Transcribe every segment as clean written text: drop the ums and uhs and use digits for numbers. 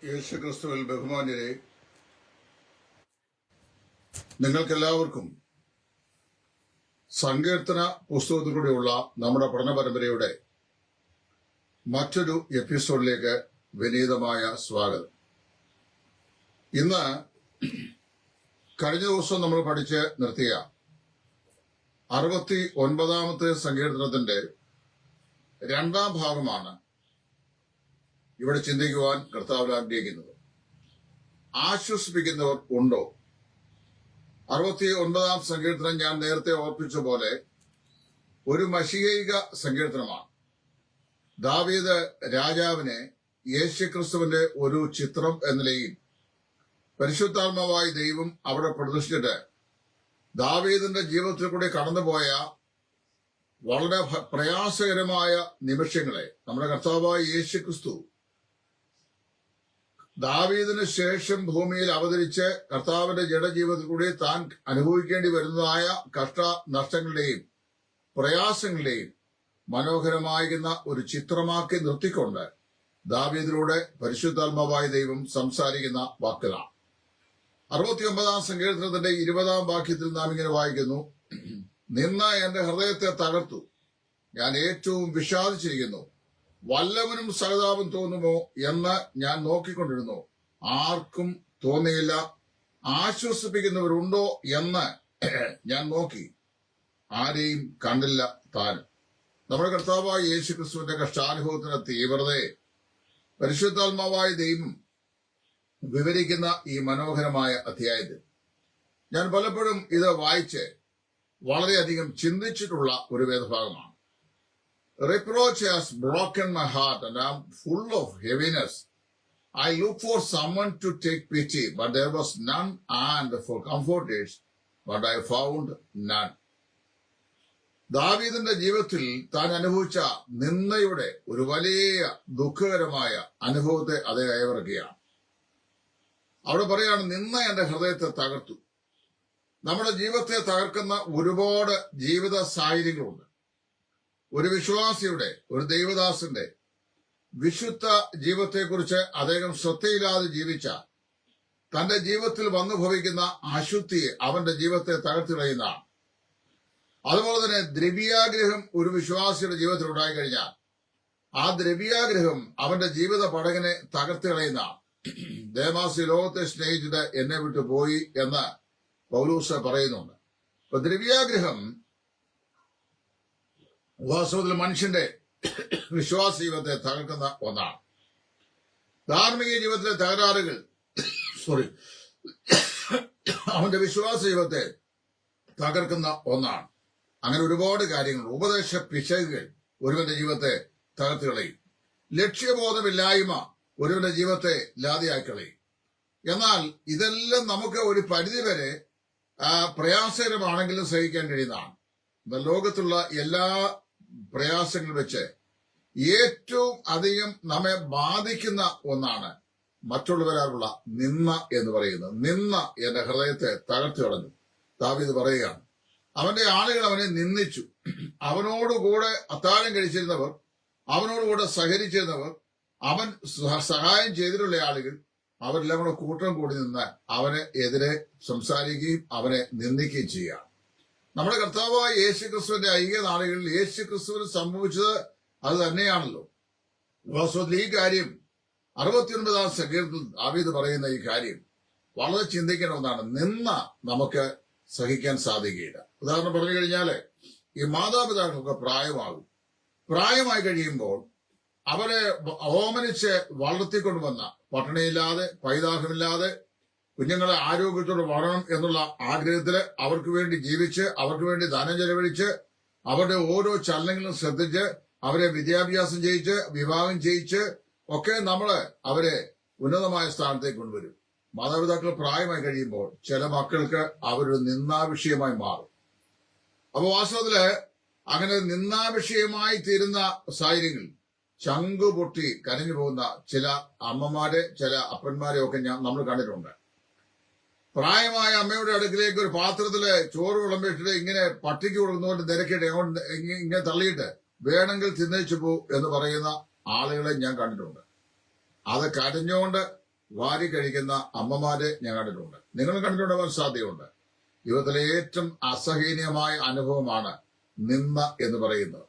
യേശുക്രിസ്തുവിൽ ബഹുമാന്യരെ, നിങ്ങൾക്കെല്ലാവർക്കും സങ്കീർത്തന പുസ്തകത്തിലൂടെയുള്ള നമ്മുടെ പഠന പരമ്പരയുടെ മറ്റൊരു എപ്പിസോഡിലേക്ക് വിനീതമായ സ്വാഗതം. ഇന്ന് കഴിഞ്ഞ ദിവസം നമ്മൾ പഠിച്ച് നിർത്തിയ 69ാമത്തെ സങ്കീർത്തനത്തിന്റെ രണ്ടാം ഭാഗമാണ് ഇവിടെ ചിന്തിക്കുവാൻ കർത്താവ് ആഗ്രഹിക്കുന്നത്. ആശ്വസിപ്പിക്കുന്നവർ ഉണ്ടോ? 69ാം സങ്കീർത്തനം ഞാൻ നേരത്തെ ഓർപ്പിച്ച പോലെ ഒരു മശീഹിക സങ്കീർത്തനമാണ്. ദാവീദ് രാജാവിനെ യേശുക്രിസ്തുവിന്റെ ഒരു ചിത്രം എന്ന നിലയിൽ പരിശുദ്ധാത്മാവായ ദൈവം അവിടെ പ്രദർശിച്ചിട്ട് ദാവീദിന്റെ ജീവിതത്തിൽ കൂടി കടന്നുപോയ വളരെ പ്രയാസകരമായ നിമിഷങ്ങളെ നമ്മുടെ കർത്താവായ യേശുക്രിസ്തു ദാവീദിന് ശേഷം ഭൂമിയിൽ അവതരിച്ച് കർത്താവിന്റെ ജഡജീവിതത്തിൽ കൂടി താൻ അനുഭവിക്കേണ്ടി വരുന്നതായ കഷ്ട നഷ്ടങ്ങളുടെയും പ്രയാസങ്ങളുടെയും മനോഹരമായിരുന്ന ഒരു ചിത്രമാക്കി നിർത്തിക്കൊണ്ട് ദാവീദിലൂടെ പരിശുദ്ധാത്മാവായ ദൈവം സംസാരിക്കുന്ന വാക്കുകളാണ്. 69ാം സങ്കീർത്തനത്തിന്റെ 20ാം വാക്യത്തിൽ നാം ഇങ്ങനെ വായിക്കുന്നു: നിന്ന എന്റെ ഹൃദയത്തെ തകർത്തു, ഞാൻ ഏറ്റവും വിഷാദിച്ചിരിക്കുന്നു. വല്ലവനും സഹതാപം തോന്നുമോ എന്ന് ഞാൻ നോക്കിക്കൊണ്ടിരുന്നു, ആർക്കും തോന്നിയില്ല. ആശ്വസിപ്പിക്കുന്നവരുണ്ടോ എന്ന് ഞാൻ നോക്കി, ആരെയും കണ്ടില്ല താനും. നമ്മുടെ കർത്താവായ യേശുക്രിസ്തുവിന്റെ കഷ്ടാനുഭവത്തിന്റെ തീവ്രതയെ പരിശുദ്ധാത്മാവായ ദൈവം വിവരിക്കുന്ന ഈ മനോഹരമായ അധ്യായത്തിൽ ഞാൻ പലപ്പോഴും ഇത് വായിച്ച് വളരെയധികം ചിന്തിച്ചിട്ടുള്ള ഒരു വേദഭാഗമാണ്. Reproach has broken my heart and I am full of heaviness. I looked for someone to take pity, but there was none, and for comforters, but I found none. ദാവീദിന്റെ ജീവിതത്തിൽ താൻ അനുഭവിച്ച നിന്ദയുടെ ഒരു വലിയ ദുഃഖകരമായ അനുഭവത്തെ അത് കൈവറക്കുകയാണ്. അവിടെ പറയാണ്, നിന്ന എന്റെ ഹൃദയത്തെ തകർത്തു. നമ്മുടെ ജീവിതത്തെ തകർക്കുന്ന ഒരുപാട് ജീവിത സാഹചര്യങ്ങളുണ്ട്. ഒരു വിശ്വാസിയുടെ, ഒരു ദൈവദാസന്റെ വിശുദ്ധ ജീവിതത്തെക്കുറിച്ച് അദ്ദേഹം ശ്രദ്ധയില്ലാതെ ജീവിച്ച തന്റെ ജീവിതത്തിൽ വന്നു ഭവിക്കുന്ന അശുദ്ധിയെ അവന്റെ ജീവിതത്തെ തകർത്തിളയുന്നതാണ്. അതുപോലെ തന്നെ ദ്രവ്യാഗ്രഹം ഒരു വിശ്വാസിയുടെ ജീവിതത്തിൽ ഉണ്ടായിക്കഴിഞ്ഞാൽ ആ ദ്രവ്യാഗ്രഹം അവന്റെ ജീവിത പടകിനെ തകർത്തിളയുന്നതാണ്. ദേമാസ് ലോകത്തെ സ്നേഹിച്ചിട്ട് എന്നെ വിട്ടു പോയി എന്ന് പൗലൂസ് പറയുന്നുണ്ട്. അപ്പൊ ദ്രവ്യാഗ്രഹം വാസ്തവത്തിൽ മനുഷ്യന്റെ വിശ്വാസ ജീവിതത്തെ തകർക്കുന്ന ഒന്നാണ്. ധാർമ്മിക ജീവിതത്തിലെ തകരാറുകൾ അവന്റെ വിശ്വാസ ജീവിതത്തെ തകർക്കുന്ന ഒന്നാണ്. അങ്ങനെ ഒരുപാട് കാര്യങ്ങൾ, ഉപദേശ പിശകുകൾ ഒരുവന്റെ ജീവിതത്തെ തകർത്ത് കളയും. ലക്ഷ്യബോധമില്ലായ്മ ഒരുവന്റെ ജീവിതത്തെ ലാതിയാക്കി കളയും. എന്നാൽ ഇതെല്ലാം നമുക്ക് ഒരു പരിധിവരെ പ്രയാസകരമാണെങ്കിലും സഹിക്കാൻ കഴിയുന്നതാണ്. ലോകത്തുള്ള എല്ലാ പ്രയാസങ്ങൾ വെച്ച് ഏറ്റവും അധികം നമ്മെ ബാധിക്കുന്ന ഒന്നാണ് മറ്റുള്ളവരാലുള്ള നിന്ന എന്ന് പറയുന്നത്. നിന്ന എന്റെ ഹൃദയത്തെ തകർത്തി കളഞ്ഞു. ദാവീദ് പറയുകയാണ്, അവന്റെ ആളുകൾ അവനെ നിന്ദിച്ചു. അവനോടുകൂടെ അത്താഴം കഴിച്ചിരുന്നവർ, അവനോടുകൂടെ സഹകരിച്ചിരുന്നവർ, അവൻ സഹായം ചെയ്തിട്ടുള്ള ആളുകൾ, അവരെല്ലാം കൂടെ കൂട്ടം കൂടി നിന്ന് അവന് എതിരെ സംസാരിക്കുകയും അവനെ നിന്ദിക്കുകയും ചെയ്യുക. നമ്മുടെ കർത്താവായ യേശുക്രിസ്തുവിന്റെ ഐക്യ നാളുകളിൽ യേശുക്രിസ്തുവിന് സംഭവിച്ചത് അത് തന്നെയാണല്ലോ. വാസ്തവത്തിൽ ഈ കാര്യം 69ാം സങ്കീർത്തനത്തിൽ ദാവീദ് പറയുന്ന ഈ കാര്യം വളരെ ചിന്തിക്കേണ്ട ഒന്നാണ്. നിന്ന നമുക്ക് സഹിക്കാൻ സാധിക്കുകയില്ല. ഉദാഹരണം പറഞ്ഞു കഴിഞ്ഞാല് ഈ മാതാപിതാക്കൾക്ക് പ്രായമായി കഴിയുമ്പോൾ അവരെ ഓമനിച്ച് വളർത്തിക്കൊണ്ടുവന്ന, പട്ടിണിയില്ലാതെ പൈതാഹമില്ലാതെ കുഞ്ഞുങ്ങളെ ആരോഗ്യത്തോടെ വളരണം എന്നുള്ള ആഗ്രഹത്തില് അവർക്ക് വേണ്ടി ജീവിച്ച്, അവർക്ക് വേണ്ടി ധനം ചെലവഴിച്ച്, അവരുടെ ഓരോ ചലനങ്ങളും ശ്രദ്ധിച്ച്, അവരെ വിദ്യാഭ്യാസം ചെയ്യിച്ച്, വിവാഹം ചെയ്യിച്ച് ഒക്കെ നമ്മള് അവരെ ഉന്നതമായ സ്ഥാനത്തേക്ക് കൊണ്ടുവരും. മാതാപിതാക്കൾ പ്രായമായി കഴിയുമ്പോൾ ചില മക്കൾക്ക് അവരൊരു നിന്ദാവിഷയമായി മാറും. അപ്പൊ വാസ്തവത്തില് അങ്ങനെ നിന്ദാവിഷയമായി തീരുന്ന സാഹചര്യങ്ങൾ ചങ്കുപൊട്ടി കരഞ്ഞു പോകുന്ന ചില അമ്മമാരെ, ചില അപ്പന്മാരെ ഒക്കെ നമ്മൾ കണ്ടിട്ടുണ്ട്. പ്രായമായ അമ്മയുടെ അടുക്കിലേക്ക് ഒരു പാത്രത്തില് ചോറ് വിളമ്പിട്ടിട്ട് ഇങ്ങനെ പട്ടിക്ക് കൊടുക്കുന്നതുകൊണ്ട് നിരക്കിയിട്ട് ഇങ്ങനെ തള്ളിയിട്ട് വേണമെങ്കിൽ തിന്നേച്ചു പോ എന്ന് പറയുന്ന ആളുകളെ ഞാൻ കണ്ടിട്ടുണ്ട്. അത് കരഞ്ഞുകൊണ്ട് വാരി കഴിക്കുന്ന അമ്മമാരെ ഞാൻ കണ്ടിട്ടുണ്ട്. നിങ്ങളും കണ്ടിട്ടുണ്ടാവാൻ സാധ്യതയുണ്ട്. ജീവിതത്തിലെ ഏറ്റവും അസഹനീയമായ അനുഭവമാണ് നിന്ന എന്ന് പറയുന്നത്.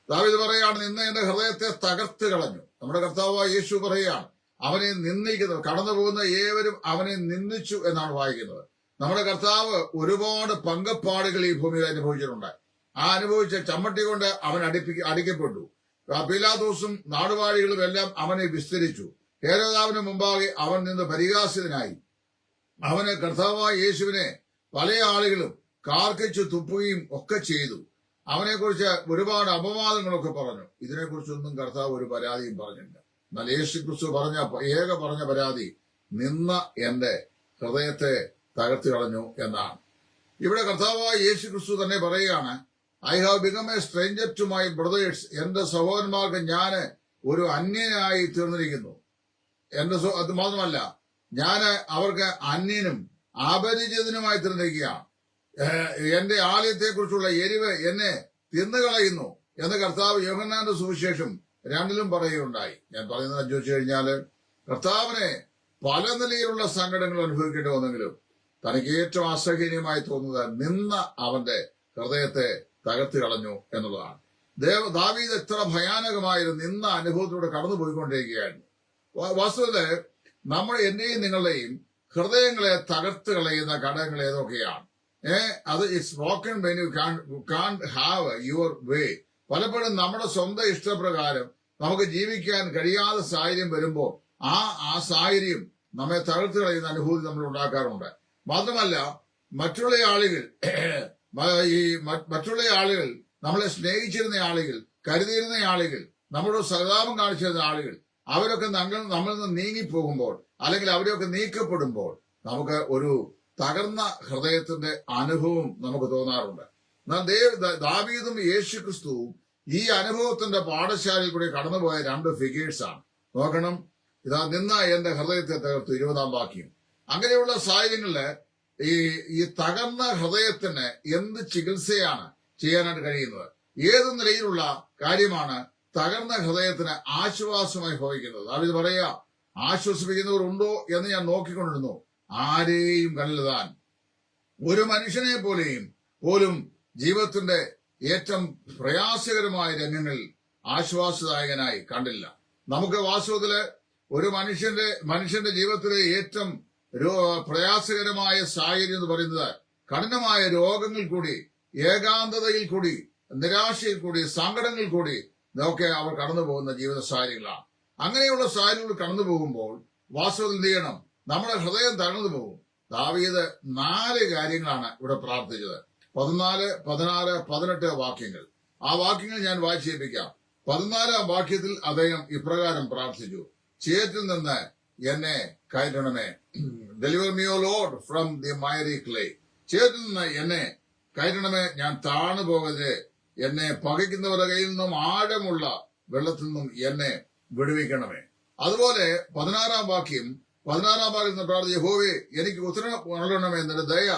ദാവീദ് പറയാണ്, നിന്ന എന്റെ ഹൃദയത്തെ തകർത്ത് കളഞ്ഞു. നമ്മുടെ കർത്താവായ യേശു പറയുകയാണ്, അവനെ നിന്ദിക്കുന്നത്, കടന്നു പോകുന്ന ഏവരും അവനെ നിന്ദിച്ചു എന്നാണ് വായിക്കുന്നത്. നമ്മുടെ കർത്താവ് ഒരുപാട് പങ്കപ്പാടുകൾ ഈ ഭൂമിയിൽ അനുഭവിച്ചിട്ടുണ്ട്. ആ അനുഭവിച്ച ചമ്മട്ടി കൊണ്ട് അവൻ അടിക്കപ്പെട്ടു. പീലാത്തോസും നാടുവാഴികളും എല്ലാം അവനെ വിസ്തരിച്ചു. ഹേരോദാവിന് മുമ്പാകെ അവൻ നിന്ന് പരിഹാസിതനായി. അവന് കർത്താവായ യേശുവിനെ പല ആളുകളും കാർക്കിച്ചു തുപ്പുകയും ഒക്കെ ചെയ്തു. അവനെക്കുറിച്ച് ഒരുപാട് അപവാദങ്ങളൊക്കെ പറഞ്ഞു. ഇതിനെക്കുറിച്ചൊന്നും കർത്താവ് ഒരു പരാതിയും പറഞ്ഞില്ല. എന്നാൽ യേശു ക്രിസ്തു പറഞ്ഞ പരാതി, നിന്ന എന്റെ ഹൃദയത്തെ തകർത്ത് കളഞ്ഞു എന്നാണ്. ഇവിടെ കർത്താവായ യേശു ക്രിസ്തു തന്നെ പറയുകയാണ്, I have become a stranger to my brothers. എന്റെ സഹോദരന്മാർക്ക് ഞാൻ ഒരു അന്യനായി തീർന്നിരിക്കുന്നു. അത് മാത്രമല്ല, ഞാൻ അവർക്ക് അന്യനും അപരിചിതനുമായി തീർന്നിരിക്കുകയാണ്. എന്റെ ആലയത്തെക്കുറിച്ചുള്ള എരിവ് എന്നെ തിന്നുകളയുന്നു എന്ന് കർത്താവ് യോഹന്നാന്റെ സുവിശേഷം 2 പറയുകയുണ്ടായി. ഞാൻ പറയുന്നത് ചോദിച്ചു കഴിഞ്ഞാല്, കർത്താവിനെ പല നിലയിലുള്ള സങ്കടങ്ങൾ അനുഭവിക്കേണ്ടി വന്നെങ്കിലും തനിക്ക് ഏറ്റവും അസഹനീയമായി തോന്നുന്നത് നിന്ന അവന്റെ ഹൃദയത്തെ തകർത്ത് കളഞ്ഞു എന്നുള്ളതാണ്. ദാവീദ് എത്ര ഭയാനകമായൊരു നിന്ന അനുഭവത്തിലൂടെ കടന്നുപോയിക്കൊണ്ടിരിക്കുകയായിരുന്നു. വാസ്തവത്തില് എന്റെയും നിങ്ങളുടെയും ഹൃദയങ്ങളെ തകർത്ത് കളയുന്ന ഘടകങ്ങൾ ഏതൊക്കെയാണ്? അത് it's broken when you can't have your way. പലപ്പോഴും നമ്മുടെ സ്വന്തം ഇഷ്ടപ്രകാരം നമുക്ക് ജീവിക്കാൻ കഴിയാത്ത സാഹചര്യം വരുമ്പോൾ ആ സാഹചര്യം നമ്മെ തകർത്ത് കളയുന്ന അനുഭൂതി നമ്മൾ ഉണ്ടാക്കാറുണ്ട്. മാത്രമല്ല, മറ്റുള്ള ആളുകൾ നമ്മളെ സ്നേഹിച്ചിരുന്ന ആളുകൾ, കരുതിയിരുന്ന ആളുകൾ, നമ്മളോട് സഹതാപം കാണിച്ചിരുന്ന ആളുകൾ, അവരൊക്കെ നമ്മളിൽ നിന്ന് നീങ്ങിപ്പോകുമ്പോൾ അല്ലെങ്കിൽ അവരൊക്കെ നീക്കപ്പെടുമ്പോൾ നമുക്ക് ഒരു തകർന്ന ഹൃദയത്തിന്റെ അനുഭവം നമുക്ക് തോന്നാറുണ്ട്. എന്നാൽ ദാവീദും യേശു ക്രിസ്തുവും ഈ അനുഭവത്തിന്റെ പാഠശാലയിൽ കൂടി കടന്നുപോയ 2 ഫിഗേഴ്സാണ്. നോക്കണം, ഇതാ നിന്ന എന്റെ ഹൃദയത്തെ തകർത്തു, 20-ാം വാക്യം. അങ്ങനെയുള്ള സാഹചര്യങ്ങളില് ഈ തകർന്ന ഹൃദയത്തിന് എന്ത് ചികിത്സയാണ് ചെയ്യാനായിട്ട് കഴിയുന്നത്? ഏത് നിലയിലുള്ള കാര്യമാണ് തകർന്ന ഹൃദയത്തിന് ആശ്വാസമായി ഭവിക്കുന്നത്? ദാവീദ് പറയുക, ആശ്വസിപ്പിക്കുന്നവർ ഉണ്ടോ എന്ന് ഞാൻ നോക്കിക്കൊണ്ടിരുന്നു, ആരെയും കണ്ടില്ലതാൻ. ഒരു മനുഷ്യനെ പോലും ജീവിതത്തിന്റെ ഏറ്റവും പ്രയാസകരമായ രംഗങ്ങളിൽ ആശ്വാസദായകനായി കണ്ടില്ല. നമുക്ക് വാസ്തവത്തില് ഒരു മനുഷ്യന്റെ ജീവിതത്തിലെ ഏറ്റവും പ്രയാസകരമായ സാഹചര്യം എന്ന് പറയുന്നത് കഠിനമായ രോഗങ്ങൾ കൂടി, ഏകാന്തതയിൽ കൂടി, നിരാശയിൽ കൂടി, സങ്കടങ്ങളിൽ കൂടി ഇതൊക്കെ അവർ കടന്നു പോകുന്ന ജീവിത സാഹചര്യങ്ങളാണ്. അങ്ങനെയുള്ള സാഹചര്യങ്ങൾ കടന്നു പോകുമ്പോൾ വാസ്തവത്തിൽ എന്ത് ചെയ്യണം? നമ്മുടെ ഹൃദയം തകർന്നു പോകും. ദാവീദ് 4 കാര്യങ്ങളാണ് ഇവിടെ പ്രാർത്ഥിച്ചത്. 14, 16, 18 വാക്യങ്ങൾ. ആ വാക്യങ്ങൾ ഞാൻ വായിച്ചേൽപ്പിക്കാം. 14-ാം വാക്യത്തിൽ അദ്ദേഹം ഇപ്രകാരം പ്രാർത്ഥിച്ചു, ചേറ്റിൽ നിന്ന് എന്നെ കയറ്റണമേ, deliver me O Lord from the miry clay. ചേറ്റിൽ നിന്ന് എന്നെ കയറ്റണമേ, ഞാൻ താണു പോകരുത്. എന്നെ പകയ്ക്കുന്നവരുടെ കയ്യിൽ നിന്നും ആഴമുള്ള വെള്ളത്തിൽ നിന്നും എന്നെ വിടുവിക്കണമേ. അതുപോലെ 16-ാം വാക്യം പ്രാർത്ഥന, യഹോവേ എനിക്ക് ഉത്തരം നൽകണമേ, നിന്റെ ദയ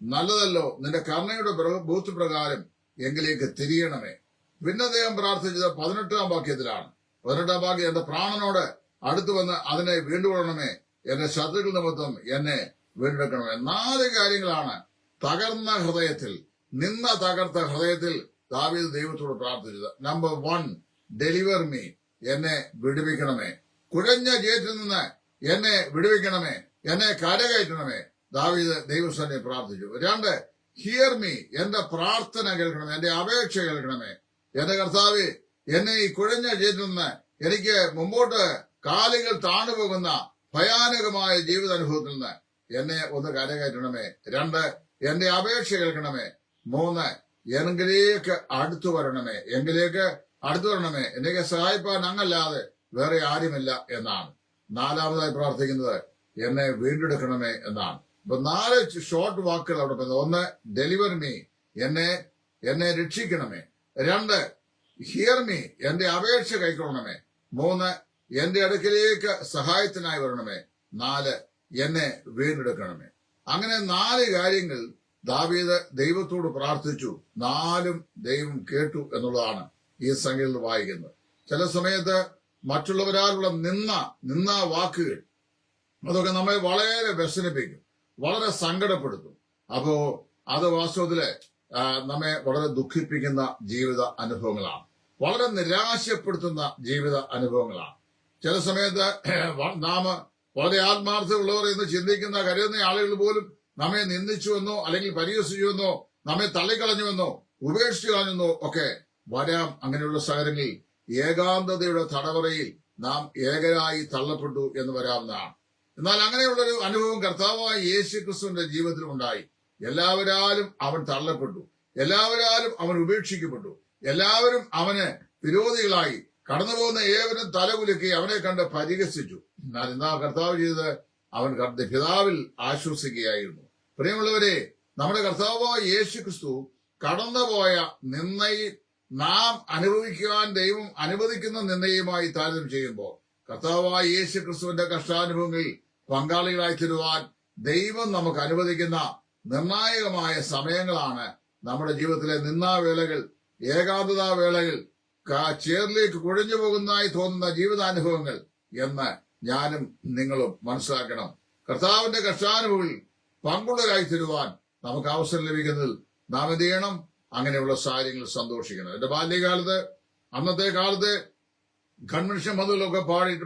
നല്ലതല്ലോ, നിന്റെ കരുണയുടെ ബോധപ്രകാരം എങ്കിലേക്ക് തിരിയണമേ. പിന്നെ അദ്ദേഹം പ്രാർത്ഥിച്ചത് 18-ാം വാക്യത്തിലാണ്. 18-ാം വാക്യം, എന്റെ പ്രാണനോട് അടുത്തു വന്ന് അതിനെ വീണ്ടുകൊള്ളണമേ, എന്റെ ശത്രുക്കൾ നിമിത്തം എന്നെ വീണ്ടെടുക്കണമേ. 4 കാര്യങ്ങളാണ് തകർന്ന ഹൃദയത്തിൽ, തകർത്ത ഹൃദയത്തിൽ ദാവീദ് ദൈവത്തോട് പ്രാർത്ഥിച്ചത്. നമ്പർ 1, ഡെലിവർ മീ, എന്നെ വിടുവിക്കണമേ. കുഴഞ്ഞ ചേറ്റിൽ നിന്ന് എന്നെ വിടുവിക്കണമേ, എന്നെ കരകയറ്റണമേ. ദാവീദ് ദൈവസന്നെ പ്രാർത്ഥിച്ചു. 2, ഹിയർ മീ, എന്റെ പ്രാർത്ഥന കേൾക്കണമേ, എന്റെ അപേക്ഷ കേൾക്കണമേ. എന്റെ കർത്താവേ, എന്നെ ഈ കുഴഞ്ഞ ചേറ്റിൽ നിന്ന് എനിക്ക് മുമ്പോട്ട് കാലുകൾ താണുപോകുന്ന ഭയാനകമായ ജീവിതാനുഭവത്തിൽ നിന്ന് എന്നെ ഒന്ന് കരകയറ്റണമേ. 2, എന്റെ അപേക്ഷ കേൾക്കണമേ. 3, എങ്കിലേക്ക് അടുത്തു വരണമേ, എന്നെ സഹായിപ്പാൻ അങ്ങല്ലാതെ വേറെ ആരുമില്ല എന്നാണ്. 4-മതായി പ്രാർത്ഥിക്കുന്നത് എന്നെ വീണ്ടെടുക്കണമേ എന്നാണ്. ഇപ്പൊ 4 ഷോർട്ട് വാക്കുകൾ അവിടെ പറയുന്നത്. 1, ഡെലിവർ മീ, എന്നെ രക്ഷിക്കണമേ. 2, ഹിയർ മീ, എന്റെ അപേക്ഷ കൈക്കൊള്ളണമേ. 3, എന്റെ അടുക്കിലേക്ക് സഹായത്തിനായി വരണമേ. 4, എന്നെ വീണ്ടെടുക്കണമേ. അങ്ങനെ 4 കാര്യങ്ങൾ ദാവീദ് ദൈവത്തോട് പ്രാർത്ഥിച്ചു. 4ഉം ദൈവം കേട്ടു എന്നുള്ളതാണ് ഈ സംഖ്യയിൽ വായിക്കുന്നത്. ചില സമയത്ത് മറ്റുള്ളവരാലുള്ള നിന്ന വാക്കുകൾ അതൊക്കെ നമ്മെ വളരെ വ്യസനിപ്പിക്കും, വളരെ സങ്കടപ്പെടുത്തും. അപ്പോ അത് വാസ്തവത്തില് നമ്മെ വളരെ ദുഃഖിപ്പിക്കുന്ന ജീവിത അനുഭവങ്ങളാണ്, വളരെ നിരാശപ്പെടുത്തുന്ന ജീവിത അനുഭവങ്ങളാണ്. ചില സമയത്ത് നാം വളരെ ആത്മാർത്ഥമുള്ളവർ എന്ന് ചിന്തിക്കുന്ന കരുതുന്ന ആളുകൾ പോലും നമ്മെ നിന്ദിച്ചുവെന്നോ അല്ലെങ്കിൽ പരിഹസിച്ചുവെന്നോ നമ്മെ തള്ളിക്കളഞ്ഞുവെന്നോ ഉപേക്ഷിച്ചു കളഞ്ഞെന്നോ ഒക്കെ വരാം. അങ്ങനെയുള്ള സാഹചര്യങ്ങളിൽ ഏകാന്തതയുടെ തടവറയിൽ നാം ഏകരായി തള്ളപ്പെട്ടു എന്ന് വരാവുന്നതാണ്. എന്നാൽ അങ്ങനെയുള്ളൊരു അനുഭവം കർത്താവായ യേശു ക്രിസ്തുവിന്റെ ജീവിതത്തിൽ ഉണ്ടായി. എല്ലാവരാലും അവൻ തള്ളപ്പെട്ടു, എല്ലാവരാലും അവൻ ഉപേക്ഷിക്കപ്പെട്ടു, എല്ലാവരും അവന് വിരോധികളായി. കടന്നുപോകുന്ന ഏവരും തലകുലുക്കി അവനെ കണ്ട് പരിഹസിച്ചു. എന്നാൽ എന്താ കർത്താവ് ചെയ്തത്? അവൻ പിതാവിൽ ആശ്വസിക്കുകയായിരുന്നു. പ്രിയമുള്ളവരെ, നമ്മുടെ കർത്താവായ യേശു ക്രിസ്തു കടന്നുപോയ നിന്ദയിൽ നാം അനുഭവിക്കുവാൻ ദൈവം അനുവദിക്കുന്ന നിന്ദയുമായി താരതമ്യം ചെയ്യുമ്പോൾ കർത്താവായ യേശു ക്രിസ്തുവിന്റെ കഷ്ടാനുഭവങ്ങളിൽ പങ്കാളികളായി തീരുവാൻ ദൈവം നമുക്ക് അനുവദിക്കുന്ന നിർണായകമായ സമയങ്ങളാണ് നമ്മുടെ ജീവിതത്തിലെ നിന്ദാവേളകൾ, ഏകാന്തതാവേളകൾ, ചേറിലേക്ക് കുഴഞ്ഞു പോകുന്നതായി തോന്നുന്ന ജീവിതാനുഭവങ്ങൾ എന്ന് ഞാനും നിങ്ങളും മനസ്സിലാക്കണം. കർത്താവിന്റെ കഷ്ടാനുഭവങ്ങളിൽ പങ്കുള്ളവരായി തീരുവാൻ നമുക്ക് അവസരം ലഭിക്കുന്നതിൽ നാം എന്ത് ചെയ്യണം? അങ്ങനെയുള്ള സാഹചര്യങ്ങൾ സന്തോഷിക്കണം. എന്റെ ബാല്യകാലത്ത്, അന്നത്തെ കാലത്ത് കൺവെൻഷൻ മതിലൊക്കെ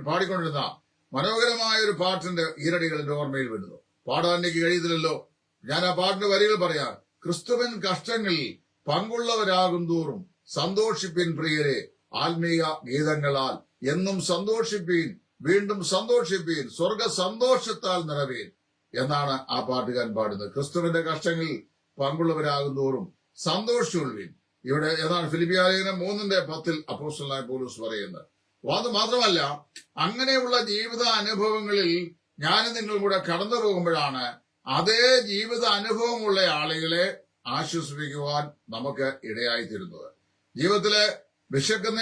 പാടിക്കൊണ്ടിരുന്ന മനോഹരമായ ഒരു പാട്ടിന്റെ ഈരടികൾ എന്റെ ഓർമ്മയിൽ വരുന്നു. പാടാൻ എനിക്ക് കഴിയത്തില്ലല്ലോ. ഞാൻ ആ പാട്ടിന്റെ വരികൾ പറയാം. ക്രിസ്തുവിൻ കഷ്ടങ്ങളിൽ പങ്കുള്ളവരാകും തോറും സന്തോഷിപ്പിൻ പ്രിയരെ ആത്മീയ ഗീതങ്ങളാൽ, എന്നും സന്തോഷിപ്പീൻ, വീണ്ടും സന്തോഷിപ്പീൻ, സ്വർഗ സന്തോഷത്താൽ നിറവേൻ എന്നാണ് ആ പാട്ടുകാരൻ പാടുന്നത്. ക്രിസ്തുവിന്റെ കഷ്ടങ്ങളിൽ പങ്കുള്ളവരാകും തോറും സന്തോഷിച്ചുകൊള്ളുവീൻ. ഇവിടെ ഏതാണ് ഫിലിപ്പിയർ 3:10 അപ്പോസ്തലനായ പൗലോസ് പറയുന്നത്. അത് മാത്രമല്ല, അങ്ങനെയുള്ള ജീവിത അനുഭവങ്ങളിൽ ഞാനും നിങ്ങളും കൂടെ കടന്നു പോകുമ്പോഴാണ് അതേ ജീവിത അനുഭവമുള്ള ആളുകളെ ആശ്വസിപ്പിക്കുവാൻ നമുക്ക് ഇടയായിത്തീരുന്നത്. ജീവിതത്തിലെ വിശക്കുന്ന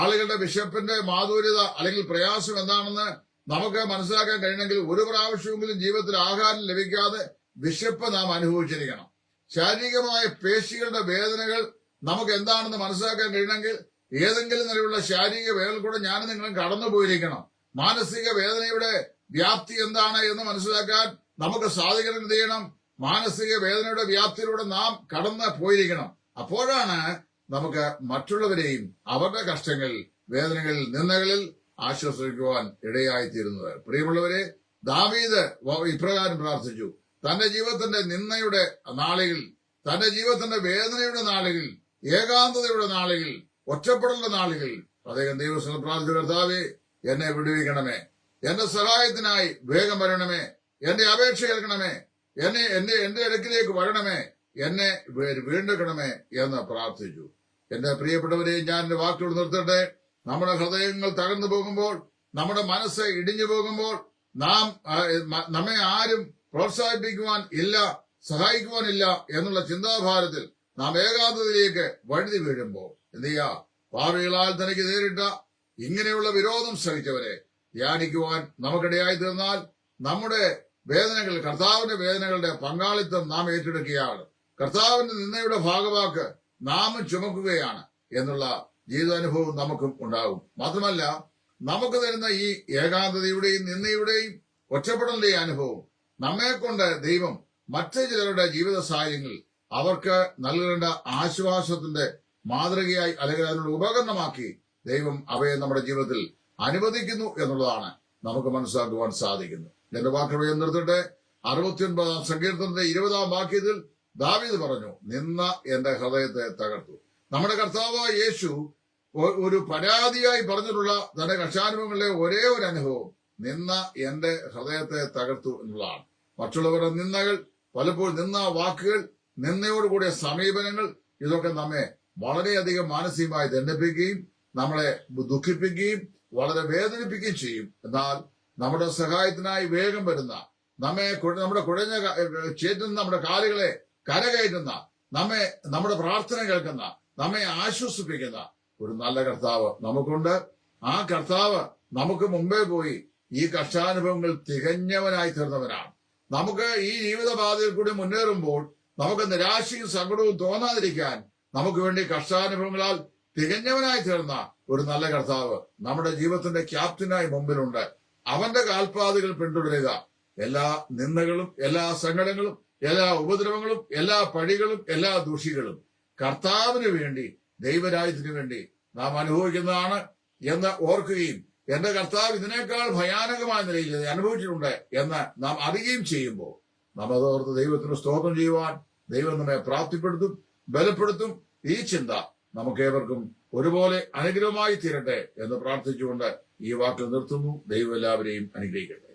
ആളുകളുടെ വിശപ്പിന്റെ മാധുര്യത അല്ലെങ്കിൽ പ്രയാസം എന്താണെന്ന് നമുക്ക് മനസ്സിലാക്കാൻ കഴിയണമെങ്കിൽ ഒരു പ്രാവശ്യമെങ്കിലും ജീവിതത്തിൽ ആഹാരം ലഭിക്കാതെ വിശപ്പ് നാം അനുഭവിച്ചിരിക്കണം. ശാരീരികമായ പേശികളുടെ വേദനകൾ നമുക്ക് എന്താണെന്ന് മനസ്സിലാക്കാൻ കഴിയണമെങ്കിൽ ഏതെങ്കിലും നിലയിലുള്ള ശാരീരിക വേദന കൂടെ ഞാനും നിങ്ങളും കടന്നു പോയിരിക്കണം. മാനസിക വേദനയുടെ വ്യാപ്തി എന്താണ് എന്ന് മനസ്സിലാക്കാൻ നമുക്ക് സാധിക്കണം. എന്ത് ചെയ്യണം? മാനസിക വേദനയുടെ വ്യാപ്തിയിലൂടെ നാം കടന്നു പോയിരിക്കണം. അപ്പോഴാണ് നമുക്ക് മറ്റുള്ളവരെയും അവരുടെ കഷ്ടങ്ങളിൽ, വേദനകളിൽ, നിന്ദകളിൽ ആശ്വസിക്കുവാൻ ഇടയായിത്തീരുന്നത്. പ്രിയമുള്ളവരെ, ദാവീദ് ഇപ്രകാരം പ്രാർത്ഥിച്ചു. തന്റെ ജീവിതത്തിന്റെ നിന്ദയുടെ നാളുകളിൽ, തന്റെ ജീവിതത്തിന്റെ വേദനയുടെ നാളുകളിൽ, ഏകാന്തതയുടെ നാളുകളിൽ, ഒറ്റപ്പെടലിന്റെ നാളുകളിൽ അദ്ദേഹം ദൈവസ്ഥലം പ്രാർത്ഥിച്ചു, കർത്താവേ എന്നെ വിടുവിക്കണമേ, എന്റെ സഹായത്തിനായി വേഗം വരണമേ, എന്റെ അപേക്ഷ കേൾക്കണമേ, എന്റെ അടുക്കിലേക്ക് വരണമേ, എന്നെ വീണ്ടെടുക്കണമേ എന്ന് പ്രാർത്ഥിച്ചു. എന്റെ പ്രിയപ്പെട്ടവരെ, ഞാൻ എന്റെ വാക്കുകൾ നിർത്തട്ടെ. നമ്മുടെ ഹൃദയങ്ങൾ തകർന്നു പോകുമ്പോൾ, നമ്മുടെ മനസ്സ് ഇടിഞ്ഞു പോകുമ്പോൾ, നമ്മെ ആരും പ്രോത്സാഹിപ്പിക്കുവാൻ ഇല്ല, സഹായിക്കുവാനില്ല എന്നുള്ള ചിന്താഭാരത്തിൽ നാം ഏകാന്തതയിലേക്ക് വഴുതി വീഴുമ്പോൾ എന്ത് ചെയ്യാ? പാപികളാൽ തനിക്ക് നേരിട്ട ഇങ്ങനെയുള്ള വിരോധം സഹിച്ചവരെ ധ്യാനിക്കുവാൻ നമുക്കിടയായി തീർന്നാൽ നമ്മുടെ വേദനകൾ, കർത്താവിന്റെ വേദനകളുടെ പങ്കാളിത്തം നാം ഏറ്റെടുക്കുകയാണ്. കർത്താവിന്റെ നിന്ദയുടെ ഭാഗവാക്ക് നാം ചുമക്കുകയാണ് എന്നുള്ള ജീവിതാനുഭവം നമുക്കും ഉണ്ടാകും. മാത്രമല്ല, നമുക്ക് തരുന്ന ഈ ഏകാന്തതയുടെയും നിന്ദയുടെയും ഒറ്റപ്പെടലിന്റെയും അനുഭവം നമ്മെ കൊണ്ട് ദൈവം മറ്റു ചിലരുടെ ജീവിത സാഹചര്യങ്ങളിൽ അവർക്ക് നൽകേണ്ട ആശ്വാസത്തിന്റെ മാതൃകയായി അല്ലെങ്കിൽ അതിനുള്ള ഉപകരണമാക്കി ദൈവം അവയെ നമ്മുടെ ജീവിതത്തിൽ അനുവദിക്കുന്നു എന്നുള്ളതാണ് നമുക്ക് മനസ്സിലാക്കുവാൻ സാധിക്കുന്നത്. എന്റെ വാക്കുകൾ നിർത്തട്ടെ. 69 സങ്കീർത്തനത്തിന്റെ 20 വാക്യത്തിൽ ദാവീദ് പറഞ്ഞു, നിന്ന എന്റെ ഹൃദയത്തെ തകർത്തു. നമ്മുടെ കർത്താവായ യേശു ഒരു പരാതിയായി പറഞ്ഞിട്ടുള്ള തന്റെ കഷ്ടാനുഭവങ്ങളിലെ ഒരേ ഒരു അനുഭവം നിന്ന എന്റെ ഹൃദയത്തെ തകർത്തു എന്നുള്ളതാണ്. മറ്റുള്ളവരുടെ നിന്ദകൾ, പലപ്പോഴും നിന്ന വാക്കുകൾ, നിന്നയോടുകൂടിയ സമീപനങ്ങൾ, ഇതൊക്കെ നമ്മെ വളരെയധികം മാനസികമായി ദണ്ഡിപ്പിക്കുകയും നമ്മളെ ദുഃഖിപ്പിക്കുകയും വളരെ വേദനിപ്പിക്കുകയും ചെയ്യും. എന്നാൽ നമ്മുടെ സഹായത്തിനായി വേഗം വരുന്ന, നമ്മുടെ കുഴഞ്ഞ ചേറ്റുന്ന നമ്മുടെ കാലുകളെ കരകയറ്റുന്ന, നമ്മുടെ പ്രാർത്ഥന കേൾക്കുന്ന, നമ്മെ ആശ്വസിപ്പിക്കുന്ന ഒരു നല്ല കർത്താവ് നമുക്കുണ്ട്. ആ കർത്താവ് നമുക്ക് മുമ്പേ പോയി ഈ കഷ്ടാനുഭവങ്ങൾ തികഞ്ഞവനായി തീർന്നവനാണ്. നമുക്ക് ഈ ജീവിതപാതയിൽ കൂടി മുന്നേറുമ്പോൾ നമുക്ക് നിരാശയും സങ്കടവും തോന്നാതിരിക്കാൻ നമുക്ക് വേണ്ടി കഷ്ടാനുഭവങ്ങളാൽ തികഞ്ഞവനായി തീർന്ന ഒരു നല്ല കർത്താവ് നമ്മുടെ ജീവിതത്തിന്റെ ക്യാപ്റ്റനായി മുമ്പിലുണ്ട്. അവന്റെ കാൽപ്പാതുകൾ പിന്തുടരുക. എല്ലാ നിന്ദകളും എല്ലാ സങ്കടങ്ങളും എല്ലാ ഉപദ്രവങ്ങളും എല്ലാ പഴികളും എല്ലാ ദൂഷികളും കർത്താവിന് വേണ്ടി ദൈവരാജ്യത്തിന് വേണ്ടി നാം അനുഭവിക്കുന്നതാണ് എന്ന് ഓർക്കുകയും എന്റെ കർത്താവ് ഇതിനേക്കാൾ ഭയാനകമായ നിലയിൽ ഇത് അനുഭവിച്ചിട്ടുണ്ട് എന്ന് നാം അറിയുകയും ചെയ്യുമ്പോൾ നാം അതോർത്ത് ദൈവത്തിന് സ്തോത്രം ചെയ്യുവാൻ ദൈവം നമ്മെ പ്രാപ്തിപ്പെടുത്തും, ബലപ്പെടുത്തും. ഈ ചിന്ത നമുക്കേവർക്കും ഒരുപോലെ അനുഗ്രഹമായി തീരട്ടെ എന്ന് പ്രാർത്ഥിച്ചുകൊണ്ട് ഈ വാക്കിൽ നിർത്തുന്നു. ദൈവം എല്ലാവരെയും അനുഗ്രഹിക്കട്ടെ.